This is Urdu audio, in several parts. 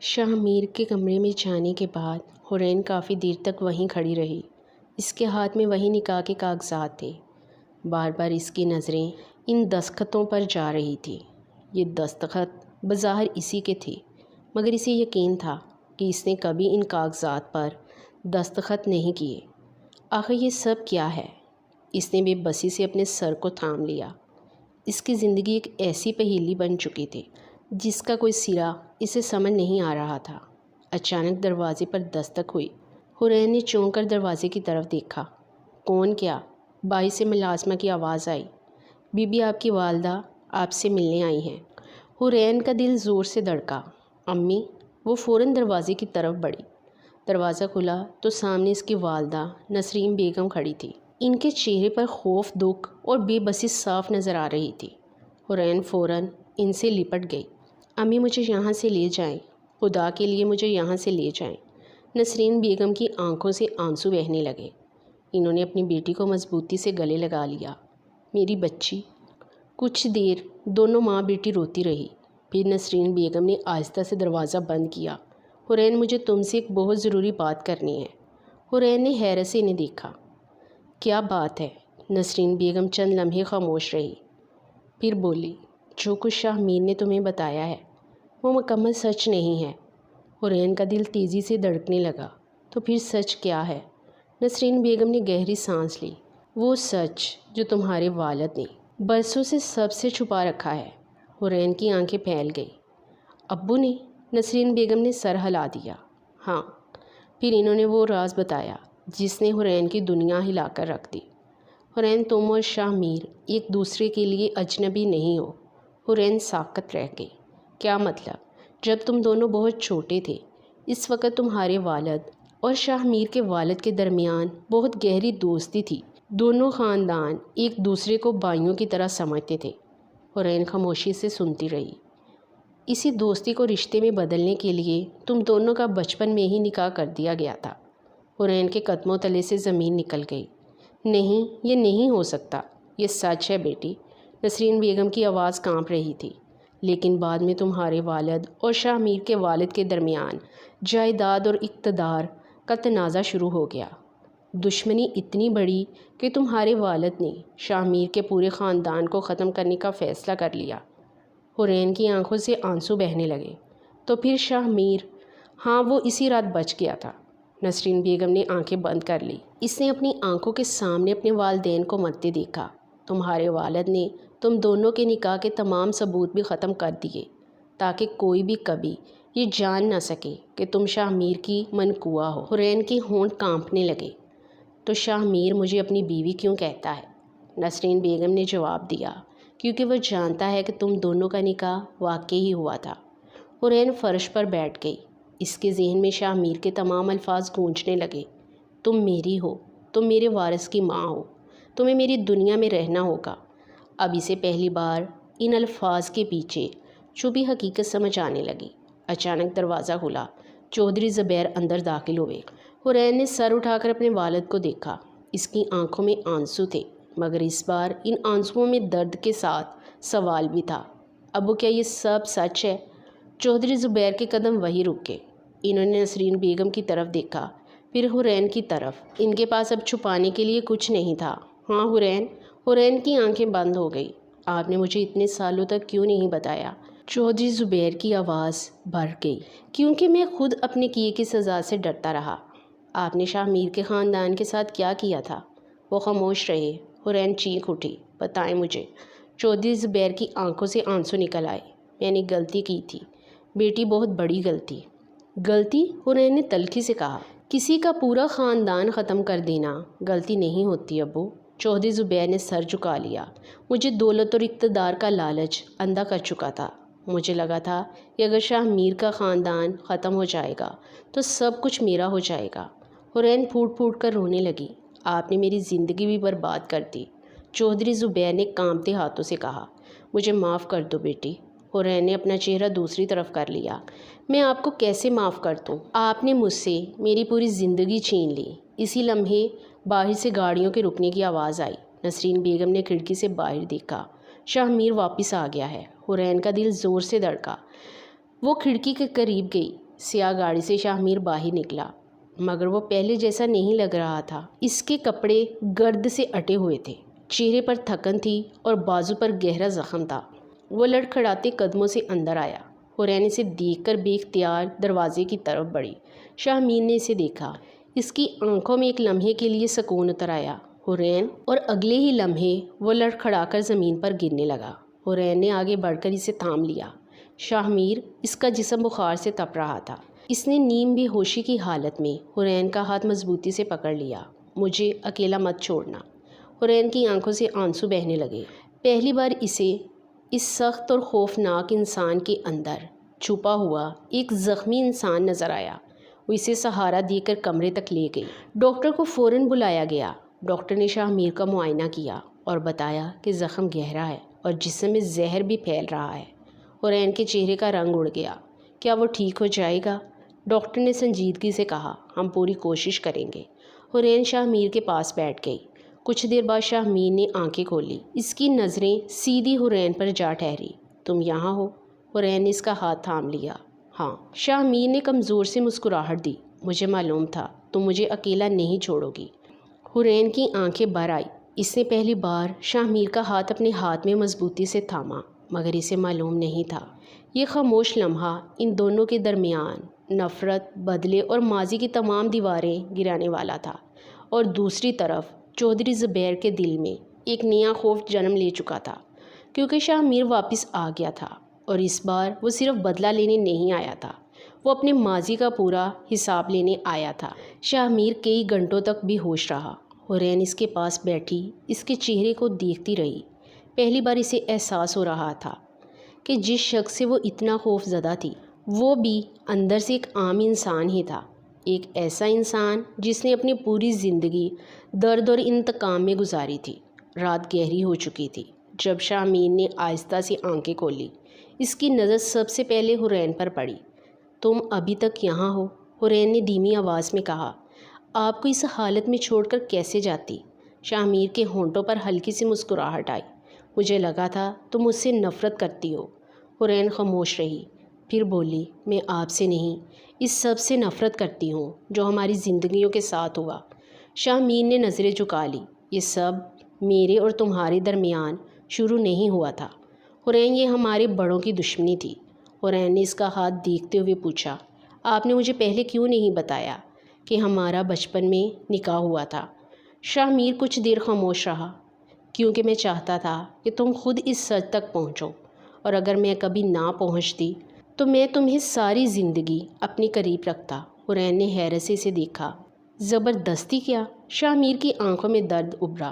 شاہ میر کے کمرے میں جانے کے بعد حورین کافی دیر تک وہیں کھڑی رہی۔ اس کے ہاتھ میں وہی نکاح کے کاغذات تھے۔ بار بار اس کی نظریں ان دستخطوں پر جا رہی تھی۔ یہ دستخط بظاہر اسی کے تھے، مگر اسے یقین تھا کہ اس نے کبھی ان کاغذات پر دستخط نہیں کیے۔ آخر یہ سب کیا ہے؟ اس نے بے بسی سے اپنے سر کو تھام لیا۔ اس کی زندگی ایک ایسی پہیلی بن چکی تھی جس کا کوئی سرا اسے سمجھ نہیں آ رہا تھا۔ اچانک دروازے پر دستک ہوئی۔ حورین نے چونک کر دروازے کی طرف دیکھا۔ کون؟ کیا؟ باہر سے ملازمہ کی آواز آئی۔ بی بی آپ کی والدہ آپ سے ملنے آئی ہیں۔ حورین کا دل زور سے دھڑکا۔ امی؟ وہ فوراً دروازے کی طرف بڑھی۔ دروازہ کھلا تو سامنے اس کی والدہ نسرین بیگم کھڑی تھی۔ ان کے چہرے پر خوف، دکھ اور بے بسی صاف نظر آ رہی تھی۔ حورین فوراً ان سے لپٹ گئی۔ امی مجھے یہاں سے لے جائیں، خدا کے لیے مجھے یہاں سے لے جائیں۔ نسرین بیگم کی آنکھوں سے آنسو بہنے لگے۔ انہوں نے اپنی بیٹی کو مضبوطی سے گلے لگا لیا۔ میری بچی۔ کچھ دیر دونوں ماں بیٹی روتی رہی۔ پھر نسرین بیگم نے آہستہ سے دروازہ بند کیا۔ حورین مجھے تم سے ایک بہت ضروری بات کرنی ہے۔ حورین نے حیرت سے انہیں دیکھا۔ کیا بات ہے؟ نسرین بیگم چند لمحے خاموش رہی، پھر بولی، جو کچھ شاہ میر نے تمہیں بتایا ہے وہ مکمل سچ نہیں ہے۔ حورین کا دل تیزی سے دھڑکنے لگا۔ تو پھر سچ کیا ہے؟ نسرین بیگم نے گہری سانس لی۔ وہ سچ جو تمہارے والد نے برسوں سے سب سے چھپا رکھا ہے۔ حورین کی آنکھیں پھیل گئی۔ ابو نے؟ نسرین بیگم نے سر ہلا دیا۔ ہاں۔ پھر انہوں نے وہ راز بتایا جس نے حورین کی دنیا ہلا کر رکھ دی۔ حورین تم اور شاہ میر ایک دوسرے کے لیے اجنبی نہیں ہو۔ حورین ساکت رہ گئی۔ کیا مطلب؟ جب تم دونوں بہت چھوٹے تھے، اس وقت تمہارے والد اور شاہ میر کے والد کے درمیان بہت گہری دوستی تھی۔ دونوں خاندان ایک دوسرے کو بھائیوں کی طرح سمجھتے تھے۔ حورین خاموشی سے سنتی رہی۔ اسی دوستی کو رشتے میں بدلنے کے لیے تم دونوں کا بچپن میں ہی نکاح کر دیا گیا تھا۔ حورین کے قدموں تلے سے زمین نکل گئی۔ نہیں، یہ نہیں ہو سکتا۔ یہ سچ ہے بیٹی۔ نسرین بیگم کی آواز کانپ رہی تھی۔ لیکن بعد میں تمہارے والد اور شاہ میر کے والد کے درمیان جائیداد اور اقتدار کا تنازع شروع ہو گیا۔ دشمنی اتنی بڑی کہ تمہارے والد نے شاہ میر کے پورے خاندان کو ختم کرنے کا فیصلہ کر لیا۔ حورین کی آنکھوں سے آنسو بہنے لگے۔ تو پھر شاہ میر؟ ہاں، وہ اسی رات بچ گیا تھا۔ نسرین بیگم نے آنکھیں بند کر لی۔ اس نے اپنی آنکھوں کے سامنے اپنے والدین کو مرتے دیکھا۔ تمہارے والد نے تم دونوں کے نکاح کے تمام ثبوت بھی ختم کر دیے تاکہ کوئی بھی کبھی یہ جان نہ سکے کہ تم شاہ میر کی منکوہ ہو۔ حورین کے ہونٹ کانپنے لگے۔ تو شاہ میر مجھے اپنی بیوی کیوں کہتا ہے؟ نسرین بیگم نے جواب دیا، کیونکہ وہ جانتا ہے کہ تم دونوں کا نکاح واقعی ہی ہوا تھا۔ حورین فرش پر بیٹھ گئی۔ اس کے ذہن میں شاہ میر کے تمام الفاظ گونجنے لگے۔ تم میری ہو، تم میرے وارث کی ماں ہو، تمہیں میری دنیا میں رہنا ہوگا۔ اب اسے پہلی بار ان الفاظ کے پیچھے چھپی حقیقت سمجھ آنے لگی۔ اچانک دروازہ کھلا۔ چودھری زبیر اندر داخل ہوئے۔ حورین نے سر اٹھا کر اپنے والد کو دیکھا۔ اس کی آنکھوں میں آنسو تھے، مگر اس بار ان آنسوؤں میں درد کے ساتھ سوال بھی تھا۔ ابو، کیا یہ سب سچ ہے؟ چودھری زبیر کے قدم وہیں رک گئے۔ انہوں نے نسرین بیگم کی طرف دیکھا، پھر حورین کی طرف۔ ان کے پاس اب چھپانے کے لیے کچھ نہیں تھا۔ ہاں حورین؟ حورین کی آنکھیں بند ہو گئی۔ آپ نے مجھے اتنے سالوں تک کیوں نہیں بتایا؟ چودھری زبیر کی آواز بھر گئی۔ کیونکہ میں خود اپنے کیے کی سزا سے ڈرتا رہا۔ آپ نے شاہ میر کے خاندان کے ساتھ کیا کیا تھا؟ وہ خاموش رہے۔ حورین چیخ اٹھی، بتائیں مجھے۔ چودھری زبیر کی آنکھوں سے آنسو نکل آئے۔ میں نے غلطی کی تھی بیٹی، بہت بڑی غلطی۔ غلطی؟ حورین نے تلخی سے کہا۔ کسی کا پورا خاندان ختم کر دینا غلطی نہیں ہوتی ابو۔ چودھری زبیر نے سر جھکا لیا۔ مجھے دولت اور اقتدار کا لالچ اندھا کر چکا تھا۔ مجھے لگا تھا کہ اگر شاہ میر کا خاندان ختم ہو جائے گا تو سب کچھ میرا ہو جائے گا۔ حورین پھوٹ پھوٹ کر رونے لگی۔ آپ نے میری زندگی بھی برباد کر دی۔ چودھری زبیر نے کانپتے ہاتھوں سے کہا۔ مجھے معاف کر دو بیٹی۔ حورین نے اپنا چہرہ دوسری طرف کر لیا۔ میں آپ کو کیسے معاف کر دوں؟ آپ نے مجھ سے میری پوری زندگی چھین لی۔ اسی لمحے باہر سے گاڑیوں کے رکنے کی آواز آئی۔ نسرین بیگم نے کھڑکی سے باہر دیکھا۔ شاہ میر واپس آ گیا ہے۔ حورین کا دل زور سے دھڑکا۔ وہ کھڑکی کے قریب گئی۔ سیاہ گاڑی سے شاہ میر باہر نکلا، مگر وہ پہلے جیسا نہیں لگ رہا تھا۔ اس کے کپڑے گرد سے اٹے ہوئے تھے، چہرے پر تھکن تھی اور بازو پر گہرا زخم تھا۔ وہ لڑکھڑاتے قدموں سے اندر آیا۔ حورین اسے دیکھ کر بے اختیار دروازے کی طرف بڑھی۔ شاہ میر نے اسے دیکھا۔ اس کی آنکھوں میں ایک لمحے کے لیے سکون اتر آیا، حورین، اور اگلے ہی لمحے وہ لڑکھڑا کر زمین پر گرنے لگا۔ حورین نے آگے بڑھ کر اسے تھام لیا۔ شاہ میر، اس کا جسم بخار سے تپ رہا تھا۔ اس نے نیم بے ہوشی کی حالت میں حورین کا ہاتھ مضبوطی سے پکڑ لیا۔ مجھے اکیلا مت چھوڑنا۔ حورین کی آنکھوں سے آنسو بہنے لگے۔ پہلی بار اسے اس سخت اور خوفناک انسان کے اندر چھپا ہوا ایک زخمی انسان نظر آیا۔ وہ اسے سہارا دے کر کمرے تک لے گئی۔ ڈاکٹر کو فوراً بلایا گیا۔ ڈاکٹر نے شاہ میر کا معائنہ کیا اور بتایا کہ زخم گہرا ہے اور جسم میں زہر بھی پھیل رہا ہے۔ حورین کے چہرے کا رنگ اڑ گیا۔ کیا وہ ٹھیک ہو جائے گا؟ ڈاکٹر نے سنجیدگی سے کہا، ہم پوری کوشش کریں گے۔ حورین شاہ میر کے پاس بیٹھ گئی۔ کچھ دیر بعد شاہ میر نے آنکھیں کھولی۔ اس کی نظریں سیدھی حورین پر جا ٹھہری۔ تم یہاں ہو؟ حورین نے اس کا ہاتھ تھام لیا۔ ہاں۔ شاہ میر نے کمزور سے مسکراہٹ دی۔ مجھے معلوم تھا تم مجھے اکیلا نہیں چھوڑو گی۔ حورین کی آنکھیں بھر آئی۔ اس نے پہلی بار شاہ میر کا ہاتھ اپنے ہاتھ میں مضبوطی سے تھاما، مگر اسے معلوم نہیں تھا یہ خاموش لمحہ ان دونوں کے درمیان نفرت، بدلے اور ماضی کی تمام دیواریں گرانے والا تھا، اور دوسری طرف چودھری زبیر کے دل میں ایک نیا خوف جنم لے چکا تھا، کیونکہ شاہ میر واپس آ گیا تھا، اور اس بار وہ صرف بدلہ لینے نہیں آیا تھا، وہ اپنے ماضی کا پورا حساب لینے آیا تھا۔ شاہ میر کئی گھنٹوں تک بے ہوش رہا۔ حورین اس کے پاس بیٹھی اس کے چہرے کو دیکھتی رہی۔ پہلی بار اسے احساس ہو رہا تھا کہ جس شخص سے وہ اتنا خوف زدہ تھی، وہ بھی اندر سے ایک عام انسان ہی تھا، ایک ایسا انسان جس نے اپنی پوری زندگی درد اور انتقام میں گزاری تھی۔ رات گہری ہو چکی تھی جب شاہ میر نے آہستہ سے آنکھیں کھولی۔ اس کی نظر سب سے پہلے حورین پر پڑی۔ تم ابھی تک یہاں ہو؟ حورین نے دھیمی آواز میں کہا۔ آپ کو اس حالت میں چھوڑ کر کیسے جاتی؟ شاہ میر کے ہونٹوں پر ہلکی سی مسکراہٹ آئی۔ مجھے لگا تھا تم مجھ سے نفرت کرتی ہو۔ حورین خاموش رہی، پھر بولی، میں آپ سے نہیں، اس سب سے نفرت کرتی ہوں جو ہماری زندگیوں کے ساتھ ہوا۔ شاہ میر نے نظریں جھکا لی۔ یہ سب میرے اور تمہارے درمیان شروع نہیں ہوا تھا حورین، یہ ہمارے بڑوں کی دشمنی تھی۔ حورین نے اس کا ہاتھ دیکھتے ہوئے پوچھا، آپ نے مجھے پہلے کیوں نہیں بتایا کہ ہمارا بچپن میں نکاح ہوا تھا؟ شاہ میر کچھ دیر خاموش رہا۔ کیونکہ میں چاہتا تھا کہ تم خود اس سچ تک پہنچو، اور اگر میں کبھی نہ پہنچتی تو میں تمہیں ساری زندگی اپنے قریب رکھتا۔ حورین نے حیرت سے اسے دیکھا۔ زبردستی کیا؟ شاہ میر کی آنکھوں میں درد ابھرا۔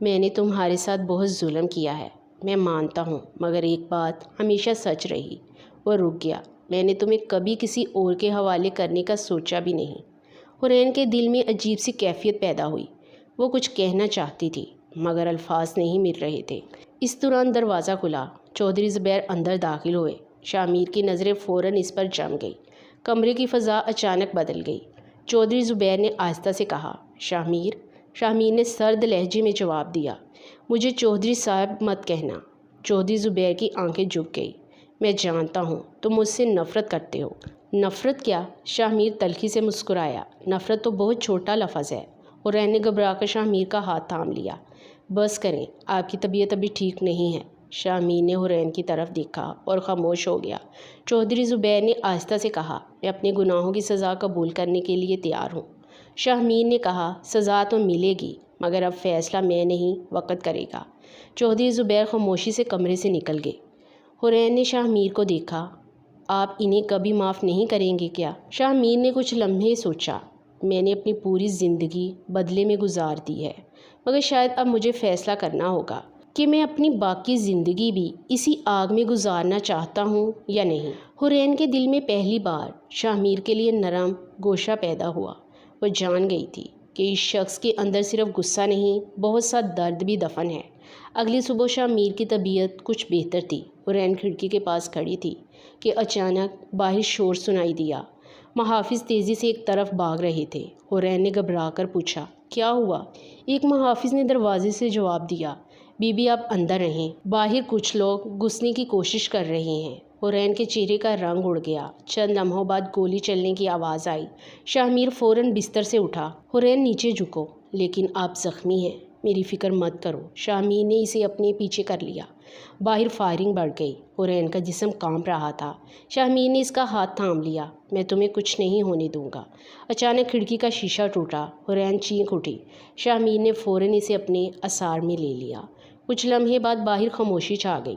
میں نے تمہارے ساتھ بہت ظلم کیا ہے، میں مانتا ہوں، مگر ایک بات ہمیشہ سچ رہی۔ وہ رک گیا۔ میں نے تمہیں کبھی کسی اور کے حوالے کرنے کا سوچا بھی نہیں۔ حورین کے دل میں عجیب سی کیفیت پیدا ہوئی۔ وہ کچھ کہنا چاہتی تھی، مگر الفاظ نہیں مل رہے تھے۔ اس دوران دروازہ کھلا۔ چودھری زبیر اندر داخل ہوئے۔ شاہ میر کی نظریں فوراً اس پر جم گئی۔ کمرے کی فضا اچانک بدل گئی۔ چودھری زبیر نے آہستہ سے کہا، شاہ میر۔ شاہ میر نے سرد لہجے میں جواب دیا، مجھے چودھری صاحب مت کہنا۔ چودھری زبیر کی آنکھیں جھک گئی۔ میں جانتا ہوں تم مجھ سے نفرت کرتے ہو۔ نفرت کیا؟ شاہ میر تلخی سے مسکرایا۔ نفرت تو بہت چھوٹا لفظ ہے۔ حورین نے گھبرا کر شاہ میر کا ہاتھ تھام لیا۔ بس کریں، آپ کی طبیعت ابھی ٹھیک نہیں ہے۔ شاہ میر نے حورین کی طرف دیکھا اور خاموش ہو گیا۔ چودھری زبیر نے آہستہ سے کہا، میں اپنے گناہوں کی سزا قبول کرنے کے لیے تیار ہوں۔ شاہ میر نے کہا، سزا تو ملے گی، مگر اب فیصلہ میں نہیں، وقت کرے گا۔ چودھری زبیر خاموشی سے کمرے سے نکل گئے۔ حورین نے شاہ میر کو دیکھا۔ آپ انہیں کبھی معاف نہیں کریں گے کیا؟ شاہ میر نے کچھ لمحے سوچا۔ میں نے اپنی پوری زندگی بدلے میں گزار دی ہے، مگر شاید اب مجھے فیصلہ کرنا ہوگا کہ میں اپنی باقی زندگی بھی اسی آگ میں گزارنا چاہتا ہوں یا نہیں۔ حورین کے دل میں پہلی بار شاہ میر کے لیے نرم گوشہ پیدا ہوا۔ وہ جان گئی تھی کہ اس شخص کے اندر صرف غصہ نہیں، بہت سا درد بھی دفن ہے۔ اگلی صبح شاہ میر کی طبیعت کچھ بہتر تھی۔ حورین کھڑکی کے پاس کھڑی تھی کہ اچانک باہر شور سنائی دیا۔ محافظ تیزی سے ایک طرف بھاگ رہے تھے۔ حورین نے گھبرا کر پوچھا، کیا ہوا؟ ایک محافظ نے دروازے سے جواب دیا، بی بی آپ اندر رہیں، باہر کچھ لوگ گھسنے کی کوشش کر رہے ہیں۔ حرین کے چہرے کا رنگ اڑ گیا۔ چند لمحوں بعد گولی چلنے کی آواز آئی۔ شاہ میر فوراً بستر سے اٹھا۔ حرین نیچے جھکو، لیکن آپ زخمی ہیں، میری فکر مت کرو۔ شاہ میر نے اسے اپنے پیچھے کر لیا۔ باہر فائرنگ بڑھ گئی۔ حرین کا جسم کانپ رہا تھا۔ شاہ میر نے اس کا ہاتھ تھام لیا۔ میں تمہیں کچھ نہیں ہونے دوں گا۔ اچانک کھڑکی کا شیشہ ٹوٹا۔ حرین چینخ اٹھی۔ شاہ میر نے فوراً اسے اپنے اثار میں لے لیا۔ کچھ لمحے بعد باہر خاموشی چھا گئی۔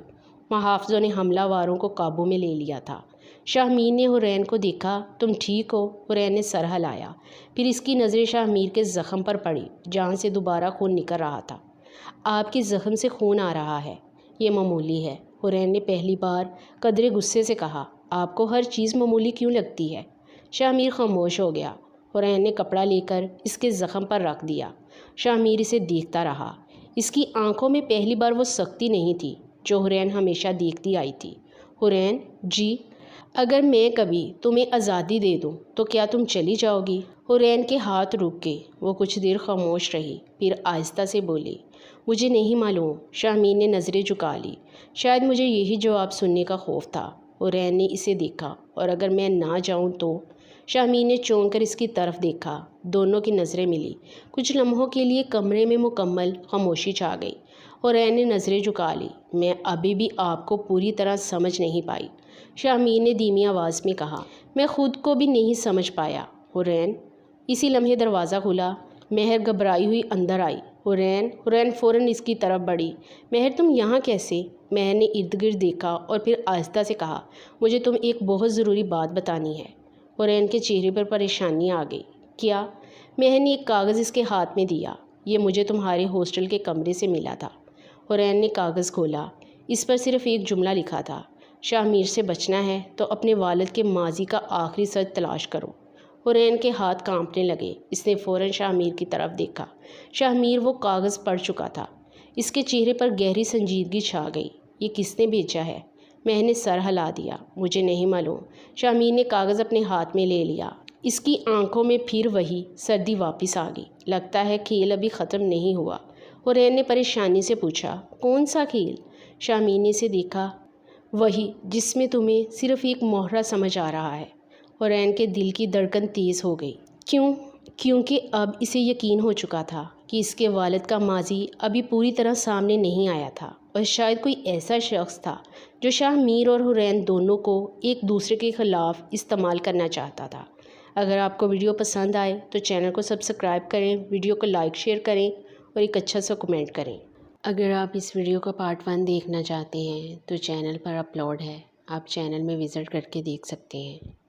محافظوں نے حملہ واروں کو قابو میں لے لیا تھا۔ شاہ میر نے حرین کو دیکھا۔ تم ٹھیک ہو؟ حرین نے سر ہلایا۔ پھر اس کی نظریں شاہ میر کے زخم پر پڑی جہاں سے دوبارہ خون نکل رہا تھا۔ آپ کے زخم سے خون آ رہا ہے، یہ معمولی ہے، حرین نے پہلی بار قدرے غصے سے کہا۔ آپ کو ہر چیز معمولی کیوں لگتی ہے؟ شاہ میر خاموش ہو گیا۔ حرین نے کپڑا لے کر اس کے زخم پر رکھ دیا۔ شاہ میر اسے دیکھتا رہا۔ اس کی آنکھوں میں پہلی بار وہ سختی نہیں تھی جو حرین ہمیشہ دیکھتی آئی تھی۔ حرین، جی، اگر میں کبھی تمہیں آزادی دے دوں تو کیا تم چلی جاؤ گی؟ حرین کے ہاتھ رک گئے۔ وہ کچھ دیر خاموش رہی، پھر آہستہ سے بولی، مجھے نہیں معلوم۔ شاہ میر نے نظریں جھکا لی۔ شاید مجھے یہی جواب سننے کا خوف تھا۔ حرین نے اسے دیکھا۔ اور اگر میں نہ جاؤں تو؟ شاہ میر نے چونک کر اس کی طرف دیکھا۔ دونوں کی نظریں ملی۔ کچھ لمحوں کے لیے کمرے میں مکمل خاموشی چھا گئی۔ حرین نے نظریں جھکا لی۔ میں ابھی بھی آپ کو پوری طرح سمجھ نہیں پائی، شاہ میر نے دھیمی آواز میں کہا۔ میں خود کو بھی نہیں سمجھ پایا، حرین۔ اسی لمحے دروازہ کھلا۔ مہر گھبرائی ہوئی اندر آئی۔ حرین فوراً اس کی طرف بڑھی۔ مہر، تم یہاں کیسے؟ مہر نے ارد گرد دیکھا اور پھر آہستہ سے کہا، مجھے تم ایک بہت ضروری بات بتانی ہے۔ حرین کے چہرے پر پریشانی آ گئی۔ کیا؟ مہر نے ایک کاغذ اس کے ہاتھ میں دیا۔ یہ مجھے تمہارے ہاسٹل کے کمرے سے ملا تھا۔ حرین نے کاغذ کھولا۔ اس پر صرف ایک جملہ لکھا تھا، شاہ میر سے بچنا ہے تو اپنے والد کے ماضی کا آخری سچ تلاش کرو۔ حرین کے ہاتھ کانپنے لگے۔ اس نے فوراً شاہ میر کی طرف دیکھا۔ شاہ میر وہ کاغذ پڑھ چکا تھا۔ اس کے چہرے پر گہری سنجیدگی چھا گئی۔ یہ کس نے بھیجا ہے؟ مہر نے سر ہلا دیا۔ مجھے نہیں معلوم۔ شاہ میر نے کاغذ اپنے ہاتھ میں لے لیا۔ اس کی آنکھوں میں پھر وہی سردی واپس آ گئی۔ لگتا ہے کھیل ابھی ختم نہیں ہوا، حرین نے پریشانی سے پوچھا۔ کون سا کھیل؟ شاہ میر نے اسے دیکھا۔ وہی جس میں تمہیں صرف ایک مہرہ سمجھ آ رہا ہے۔ حرین کے دل کی دھڑکن تیز ہو گئی۔ کیوں؟ کیونکہ اب اسے یقین ہو چکا تھا کہ اس کے والد کا ماضی ابھی پوری طرح سامنے نہیں آیا تھا، اور شاید کوئی ایسا شخص تھا جو شاہ میر اور حرین دونوں کو ایک دوسرے کے خلاف استعمال کرنا چاہتا تھا۔ اگر آپ کو ویڈیو پسند آئے تو چینل کو سبسکرائب کریں، ویڈیو کو لائک شیئر کریں اور ایک اچھا سا کمنٹ کریں۔ اگر آپ اس ویڈیو کا پارٹ 1 دیکھنا چاہتے ہیں تو چینل پر اپلوڈ ہے، آپ چینل میں وزٹ کر کے دیکھ سکتے ہیں۔